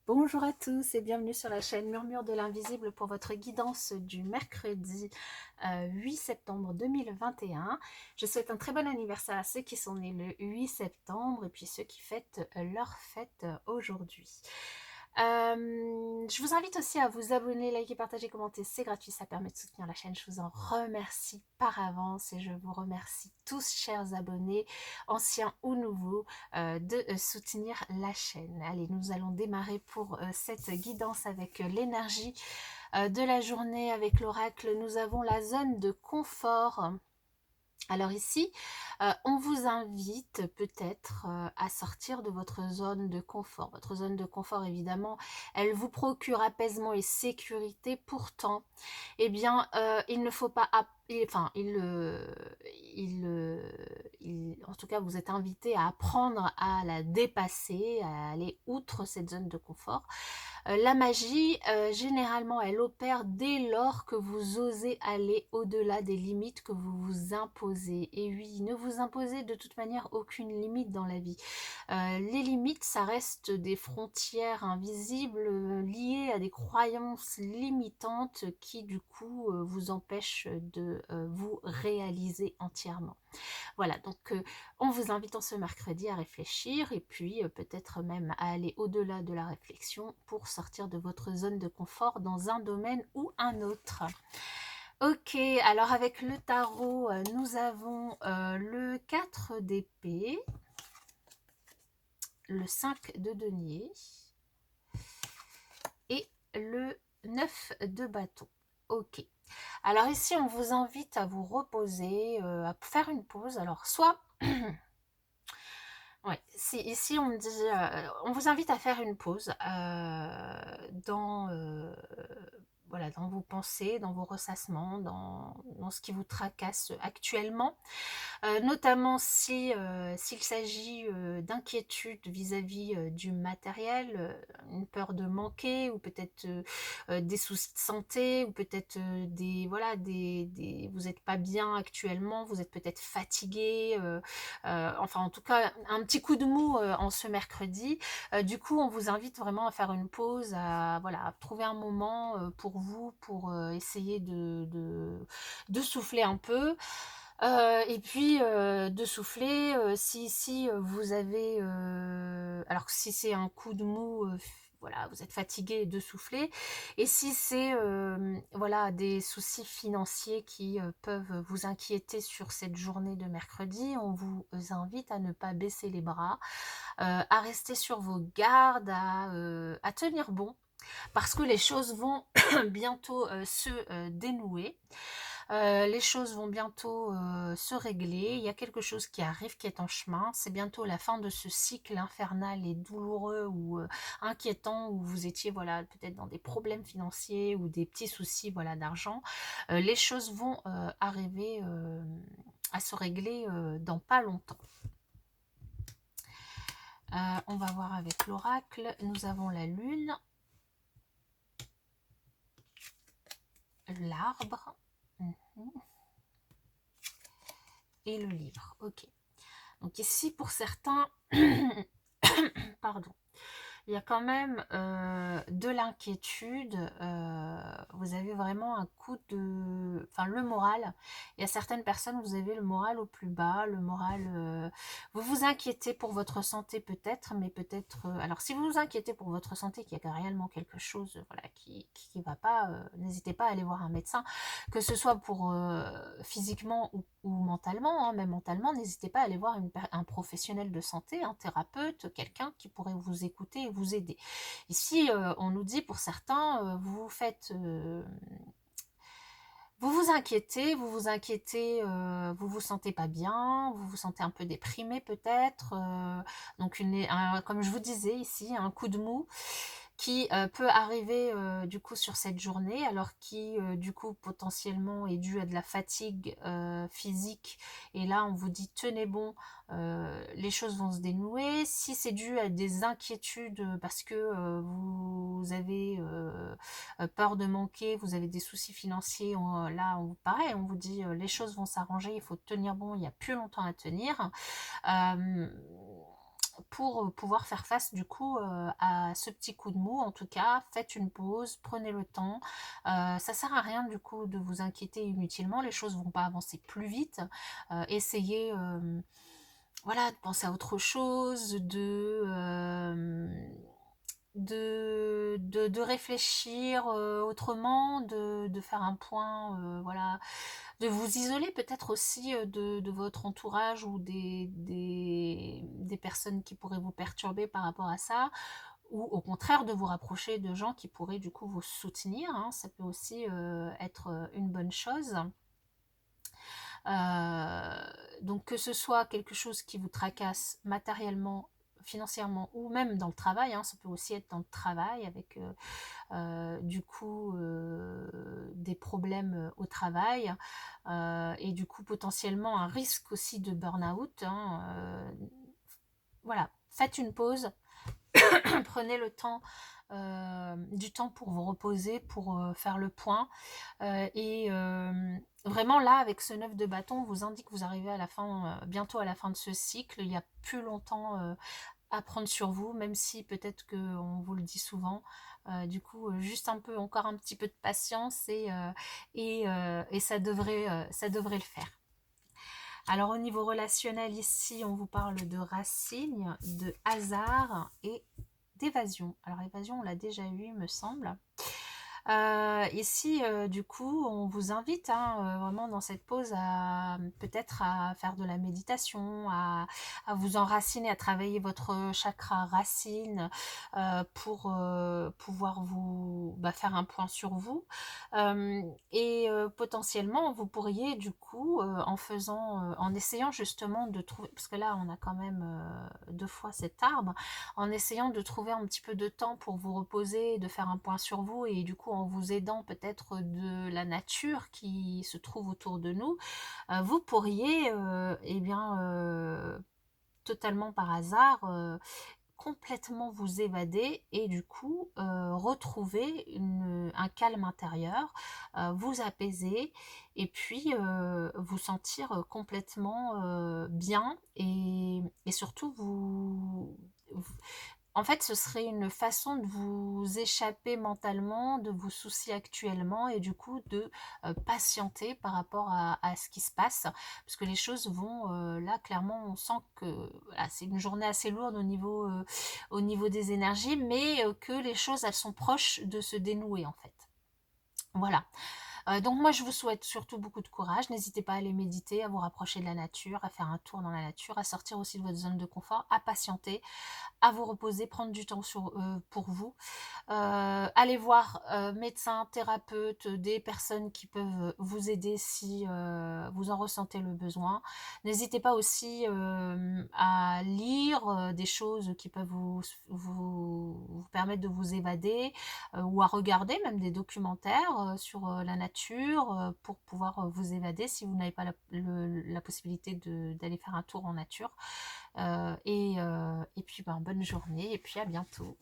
Bonjour à tous et bienvenue sur la chaîne Murmure de l'Invisible pour votre guidance du mercredi 8 septembre 2021. Je souhaite un très bon anniversaire à ceux qui sont nés le 8 septembre et puis ceux qui fêtent leur fête aujourd'hui. Je vous invite aussi à vous abonner, liker, partager, commenter, c'est gratuit, ça permet de soutenir la chaîne. Je vous en remercie par avance et je vous remercie tous, chers abonnés, anciens ou nouveaux, de soutenir la chaîne. Allez, nous allons démarrer pour cette guidance avec l'énergie de la journée, avec l'oracle. Nous avons la zone de confort. Alors ici, on vous invite peut-être à sortir de votre zone de confort. Votre zone de confort, évidemment, elle vous procure apaisement et sécurité. Pourtant, eh bien, il ne faut pas... en tout cas, vous êtes invité à apprendre à la dépasser, à aller outre cette zone de confort. La magie, généralement, elle opère dès lors que vous osez aller au-delà des limites que vous vous imposez. Et oui, ne vous imposez de toute manière aucune limite dans la vie. Les limites, ça reste des frontières invisibles liées à des croyances limitantes qui, du coup, vous empêchent de vous réaliser entièrement. Voilà, donc on vous invite en ce mercredi à réfléchir et puis peut-être même à aller au-delà de la réflexion pour sortir de votre zone de confort dans un domaine ou un autre. Ok, alors avec le tarot, nous avons le 4 d'épée, le 5 de denier et le 9 de bâton. Ok. Alors ici, on vous invite à vous reposer, à faire une pause. Alors, soit... Ouais, ici, on me dit... on vous invite à faire une pause dans... voilà, dans vos pensées, dans vos ressassements, dans ce qui vous tracasse actuellement. Notamment si s'il s'agit d'inquiétude vis-à-vis du matériel, une peur de manquer, ou peut-être des soucis de santé, ou peut-être vous n'êtes pas bien actuellement, vous êtes peut-être fatigué, enfin en tout cas un petit coup de mou en ce mercredi. Du coup, on vous invite vraiment à faire une pause, à trouver un moment pour vous, pour essayer de souffler un peu. Et puis de souffler, si vous avez... alors si c'est un coup de mou, voilà, vous êtes fatigué, de souffler. Et si c'est voilà, des soucis financiers qui peuvent vous inquiéter sur cette journée de mercredi, on vous invite à ne pas baisser les bras, à rester sur vos gardes, à tenir bon, parce que les choses vont bientôt se dénouer. Les choses vont bientôt se régler. Il y a quelque chose qui arrive, qui est en chemin. C'est bientôt la fin de ce cycle infernal et douloureux ou inquiétant où vous étiez peut-être dans des problèmes financiers ou des petits soucis d'argent. Les choses vont arriver à se régler dans pas longtemps. On va voir avec l'oracle. Nous avons la lune, l'arbre et le livre. Ok. Donc ici, pour certains, pardon, il y a quand même de l'inquiétude. Vous avez vraiment un coup de... Enfin, le moral. Il y a certaines personnes, vous avez le moral au plus bas, le moral... vous vous inquiétez pour votre santé peut-être, mais peut-être... alors, si vous vous inquiétez pour votre santé, qu'il y a réellement quelque chose qui ne va pas, n'hésitez pas à aller voir un médecin, que ce soit pour physiquement ou mentalement, hein, même mentalement, n'hésitez pas à aller voir un professionnel de santé, un thérapeute, quelqu'un qui pourrait vous écouter et vous aider. Ici, on nous dit pour certains, vous vous inquiétez, vous vous sentez pas bien, vous vous sentez un peu déprimé peut-être, donc comme je vous disais ici, un coup de mou qui peut arriver du coup sur cette journée, alors qui du coup potentiellement est dû à de la fatigue physique, et là on vous dit tenez bon, les choses vont se dénouer. Si c'est dû à des inquiétudes parce que vous avez peur de manquer, vous avez des soucis financiers, pareil, on vous dit les choses vont s'arranger, il faut tenir bon, il n'y a plus longtemps à tenir. pour pouvoir faire face du coup à ce petit coup de mou. En tout cas, faites une pause, prenez le temps. Ça sert à rien du coup de vous inquiéter inutilement, les choses vont pas avancer plus vite. Essayez voilà, de penser à autre chose, de réfléchir autrement, de faire un point, voilà, de vous isoler peut-être aussi de votre entourage ou des personnes qui pourraient vous perturber par rapport à ça, ou au contraire de vous rapprocher de gens qui pourraient du coup vous soutenir, hein, ça peut aussi être une bonne chose. Donc que ce soit quelque chose qui vous tracasse matériellement, financièrement ou même dans le travail, hein, ça peut aussi être dans le travail avec du coup des problèmes au travail et du coup potentiellement un risque aussi de burn-out, hein, voilà, faites une pause, prenez le temps du temps pour vous reposer, pour faire le point et vraiment là avec ce 9 de bâton on vous indique que vous arrivez à la fin bientôt à la fin de ce cycle, il n'y a plus longtemps à prendre sur vous, même si peut-être qu'on vous le dit souvent. Du coup, juste un peu, encore un petit peu de patience et ça devrait le faire. Alors au niveau relationnel, ici, on vous parle de racines, de hasard et d'évasion. Alors évasion, on l'a déjà eu, il me semble. Ici, du coup, on vous invite hein, vraiment dans cette pause à peut-être à faire de la méditation, à vous enraciner, à travailler votre chakra racine pour pouvoir vous faire un point sur vous. Et potentiellement, vous pourriez du coup, en essayant justement de trouver, parce que là, on a quand même 2 fois cet arbre, en essayant de trouver un petit peu de temps pour vous reposer, de faire un point sur vous et du coup en vous aidant peut-être de la nature qui se trouve autour de nous, vous pourriez eh bien totalement par hasard complètement vous évader et du coup retrouver un calme intérieur, vous apaiser et puis vous sentir complètement bien et surtout en fait, ce serait une façon de vous échapper mentalement de vos soucis actuellement et du coup de patienter par rapport à ce qui se passe. Parce que les choses vont, là, clairement, on sent que voilà, c'est une journée assez lourde au niveau des énergies, mais que les choses, elles sont proches de se dénouer en fait. Voilà. Donc moi je vous souhaite surtout beaucoup de courage, n'hésitez pas à aller méditer, à vous rapprocher de la nature, à faire un tour dans la nature, à sortir aussi de votre zone de confort, à patienter, à vous reposer, prendre du temps pour vous. Allez voir médecins, thérapeutes, des personnes qui peuvent vous aider si vous en ressentez le besoin. N'hésitez pas aussi à lire des choses qui peuvent vous permettre de vous évader ou à regarder même des documentaires sur la nature pour pouvoir vous évader si vous n'avez pas la possibilité d'aller faire un tour en nature. Et puis bonne journée et puis à bientôt.